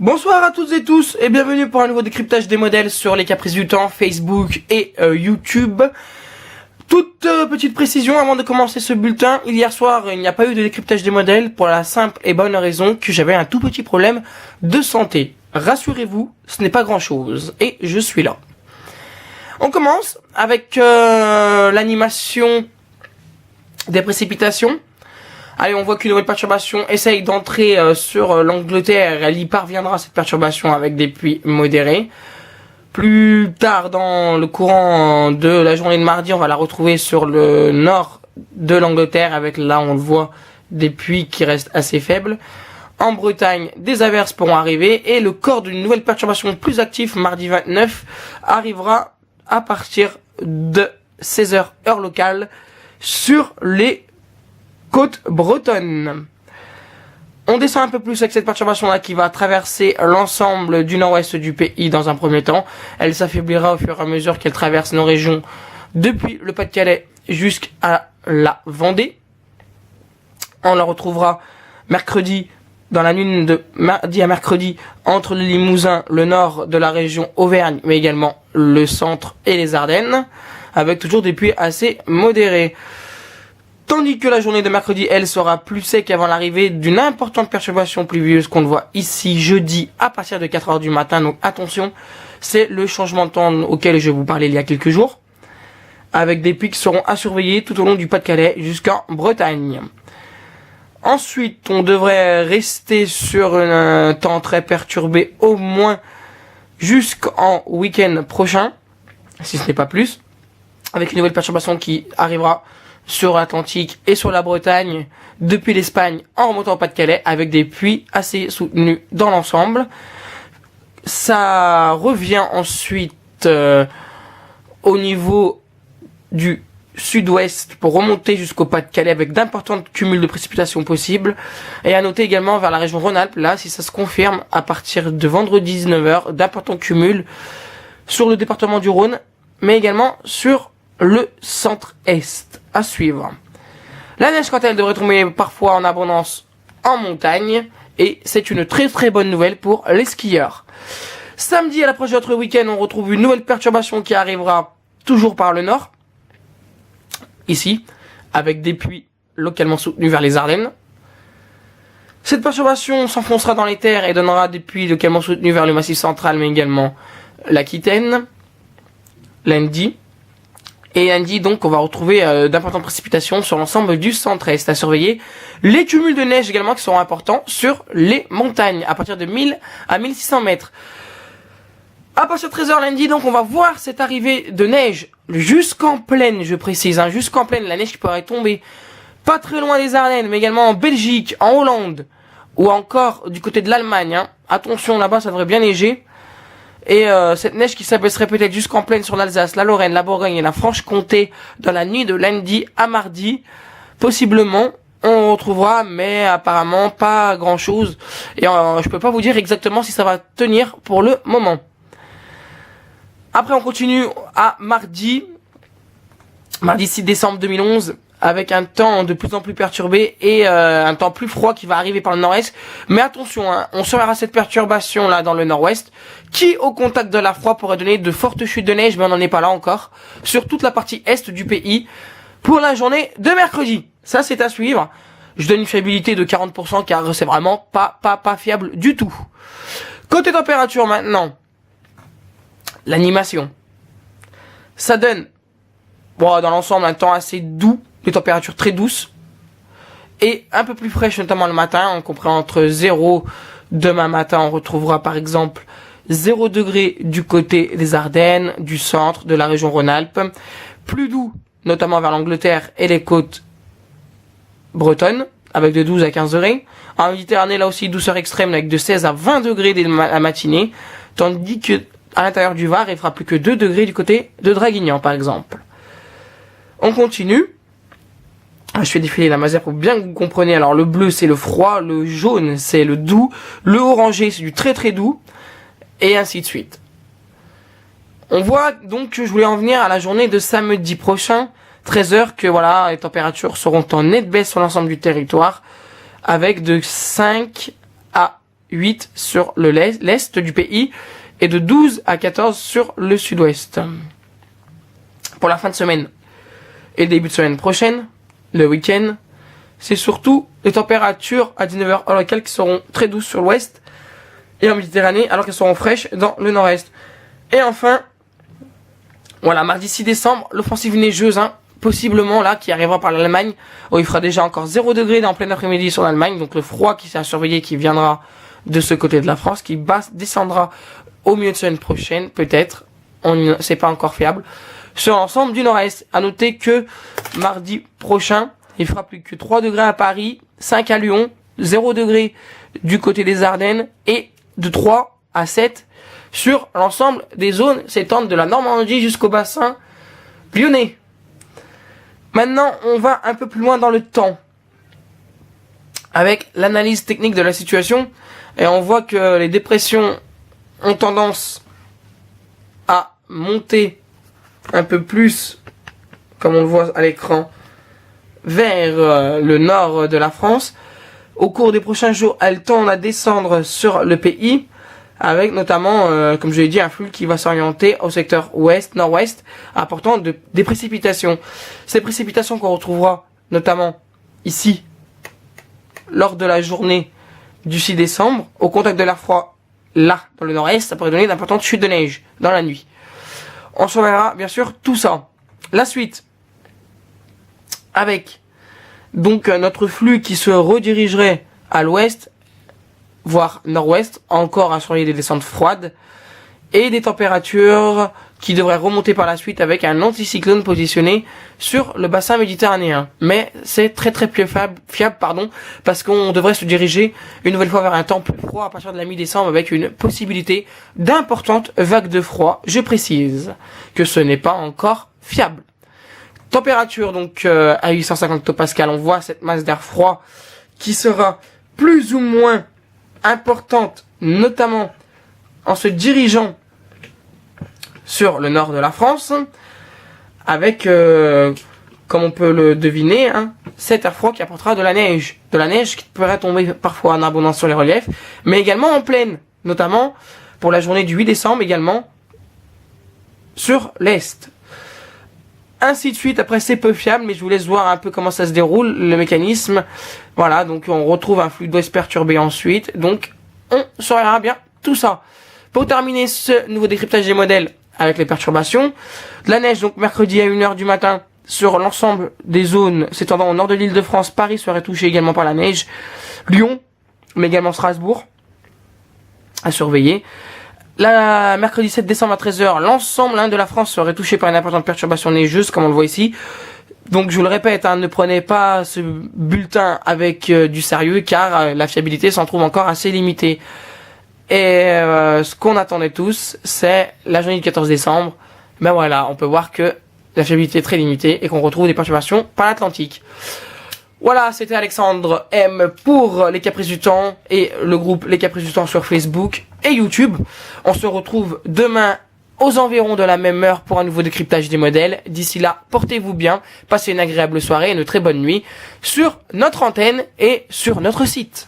Bonsoir à toutes et tous et bienvenue pour un nouveau décryptage des modèles sur les caprices du temps, Facebook et YouTube. Toute petite précision avant de commencer ce bulletin, hier soir il n'y a pas eu de décryptage des modèles pour la simple et bonne raison que j'avais un tout petit problème de santé. Rassurez-vous, ce n'est pas grand chose et je suis là. On commence avec l'animation des précipitations. Allez, on voit qu'une nouvelle perturbation essaye d'entrer sur l'Angleterre. Elle y parviendra, cette perturbation, avec des pluies modérées. Plus tard dans le courant de la journée de mardi, on va la retrouver sur le nord de l'Angleterre, avec, là on le voit, des pluies qui restent assez faibles. En Bretagne, des averses pourront arriver et le corps d'une nouvelle perturbation plus active, mardi 29, arrivera à partir de 16h heure locale sur les côte bretonne. On descend un peu plus avec cette perturbation-là qui va traverser l'ensemble du nord-ouest du pays dans un premier temps. Elle s'affaiblira au fur et à mesure qu'elle traverse nos régions depuis le Pas-de-Calais jusqu'à la Vendée. On la retrouvera mercredi, dans la nuit de mardi à mercredi, entre le Limousin, le nord de la région Auvergne, mais également le centre et les Ardennes, avec toujours des pluies assez modérées. Tandis que la journée de mercredi, elle, sera plus sec avant l'arrivée d'une importante perturbation pluvieuse qu'on voit ici jeudi à partir de 4h du matin. Donc attention, c'est le changement de temps auquel je vous parlais il y a quelques jours, avec des pics qui seront à surveiller tout au long du Pas-de-Calais jusqu'en Bretagne. Ensuite, on devrait rester sur un temps très perturbé au moins jusqu'en week-end prochain, si ce n'est pas plus, avec une nouvelle perturbation qui arrivera sur l'Atlantique et sur la Bretagne, depuis l'Espagne en remontant au Pas-de-Calais, avec des pluies assez soutenues dans l'ensemble. Ça revient ensuite au niveau du sud-ouest pour remonter jusqu'au Pas-de-Calais avec d'importantes cumuls de précipitations possibles. Et à noter également vers la région Rhône-Alpes, là, si ça se confirme, à partir de vendredi 19h, d'importants cumuls sur le département du Rhône, mais également sur le centre-est. À suivre. La neige, quant à elle, devrait tomber parfois en abondance en montagne, et c'est une très très bonne nouvelle pour les skieurs. Samedi, à l'approche de notre week-end, on retrouve une nouvelle perturbation qui arrivera toujours par le nord, ici, avec des pluies localement soutenues vers les Ardennes. Cette perturbation s'enfoncera dans les terres et donnera des pluies localement soutenues vers le Massif central, mais également l'Aquitaine, lundi. Et lundi, donc, on va retrouver d'importantes précipitations sur l'ensemble du centre-est. À surveiller les cumuls de neige également qui seront importants sur les montagnes, à partir de 1000 à 1600 mètres. À partir de 13h lundi, donc, on va voir cette arrivée de neige jusqu'en plaine, je précise, jusqu'en plaine, la neige qui pourrait tomber pas très loin des Ardennes, mais également en Belgique, en Hollande, ou encore du côté de l'Allemagne. Attention, là-bas, ça devrait bien neiger. Et cette neige qui s'abaisserait peut-être jusqu'en plaine sur l'Alsace, la Lorraine, la Bourgogne et la Franche-Comté dans la nuit de lundi à mardi. Possiblement, on retrouvera, mais apparemment pas grand-chose. Et je peux pas vous dire exactement si ça va tenir pour le moment. Après, on continue à mardi 6 décembre 2011, avec un temps de plus en plus perturbé et un temps plus froid qui va arriver par le nord-est. Mais attention, on surveillera cette perturbation là dans le nord-ouest, qui au contact de la froid pourrait donner de fortes chutes de neige, mais on n'en est pas là encore, sur toute la partie est du pays, pour la journée de mercredi. Ça, c'est à suivre. Je donne une fiabilité de 40% car c'est vraiment pas fiable du tout. Côté température maintenant, l'animation. Ça donne, dans l'ensemble, un temps assez doux, des températures très douces et un peu plus fraîches, notamment le matin. On comprend entre 0 demain matin, on retrouvera par exemple 0 degré du côté des Ardennes, du centre, de la région Rhône-Alpes. Plus doux, notamment vers l'Angleterre et les côtes bretonnes, avec de 12 à 15 degrés. En Méditerranée, là aussi, douceur extrême, avec de 16 à 20 degrés dès la matinée. Tandis que à l'intérieur du Var, il fera plus que 2 degrés du côté de Draguignan, par exemple. On continue. Je fais défiler la masère pour bien que vous compreniez. Alors le bleu c'est le froid, le jaune c'est le doux, le orangé c'est du très très doux, et ainsi de suite. On voit donc que je voulais en venir à la journée de samedi prochain, 13h, que voilà, les températures seront en nette baisse sur l'ensemble du territoire, avec de 5 à 8 sur l'est du pays et de 12 à 14 sur le sud-ouest. Pour la fin de semaine et début de semaine prochaine, le week-end, c'est surtout les températures à 19h heure locale qui seront très douces sur l'ouest et en Méditerranée, alors qu'elles seront fraîches dans le nord-est. Et enfin, voilà, mardi 6 décembre, l'offensive neigeuse, possiblement là, qui arrivera par l'Allemagne, où il fera déjà encore 0 degré dans plein après-midi sur l'Allemagne, donc le froid qui s'est surveillé, qui viendra de ce côté de la France, qui descendra au milieu de semaine prochaine, peut-être, c'est pas encore fiable, sur l'ensemble du nord-est. À noter que mardi prochain, il fera plus que 3 degrés à Paris, 5 à Lyon, 0 degré du côté des Ardennes et de 3 à 7 sur l'ensemble des zones s'étendent de la Normandie jusqu'au bassin lyonnais. Maintenant, on va un peu plus loin dans le temps avec l'analyse technique de la situation et on voit que les dépressions ont tendance à monter un peu plus, comme on le voit à l'écran, vers le nord de la France. Au cours des prochains jours, elles tendent à descendre sur le pays, avec notamment, comme je l'ai dit, un flux qui va s'orienter au secteur ouest, nord-ouest, apportant des précipitations. Ces précipitations qu'on retrouvera notamment ici, lors de la journée du 6 décembre, au contact de l'air froid, là, dans le nord-est, ça pourrait donner d'importantes chutes de neige dans la nuit. On surveillera bien sûr tout ça. La suite, avec donc notre flux qui se redirigerait à l'ouest, voire nord-ouest, encore à surveiller des descentes froides, et des températures qui devraient remonter par la suite avec un anticyclone positionné sur le bassin méditerranéen. Mais c'est très fiable, parce qu'on devrait se diriger une nouvelle fois vers un temps plus froid à partir de la mi-décembre avec une possibilité d'importantes vagues de froid. Je précise que ce n'est pas encore fiable. Température donc à 850 hectopascales, on voit cette masse d'air froid qui sera plus ou moins importante, notamment en se dirigeant sur le nord de la France, avec, comme on peut le deviner, cet air froid qui apportera de la neige qui pourrait tomber parfois en abondance sur les reliefs, mais également en plaine, notamment pour la journée du 8 décembre, également sur l'est. Ainsi de suite, après c'est peu fiable, mais je vous laisse voir un peu comment ça se déroule, le mécanisme. Voilà, donc on retrouve un flux d'ouest perturbé ensuite, donc on surveillera bien tout ça. Pour terminer ce nouveau décryptage des modèles avec les perturbations, de la neige donc mercredi à 1h du matin sur l'ensemble des zones s'étendant au nord de l'île de France. Paris serait touché également par la neige, Lyon, mais également Strasbourg, à surveiller. La mercredi 7 décembre à 13h, l'ensemble de la France serait touché par une importante perturbation neigeuse, comme on le voit ici. Donc je vous le répète, ne prenez pas ce bulletin avec du sérieux, car la fiabilité s'en trouve encore assez limitée. Et ce qu'on attendait tous, c'est la journée du 14 décembre. Ben voilà, on peut voir que la fiabilité est très limitée et qu'on retrouve des perturbations par l'Atlantique. Voilà, c'était Alexandre M pour les Caprices du Temps et le groupe Les Caprices du Temps sur Facebook et YouTube. On se retrouve demain aux environs de la même heure pour un nouveau décryptage des modèles. D'ici là, portez-vous bien, passez une agréable soirée et une très bonne nuit sur notre antenne et sur notre site.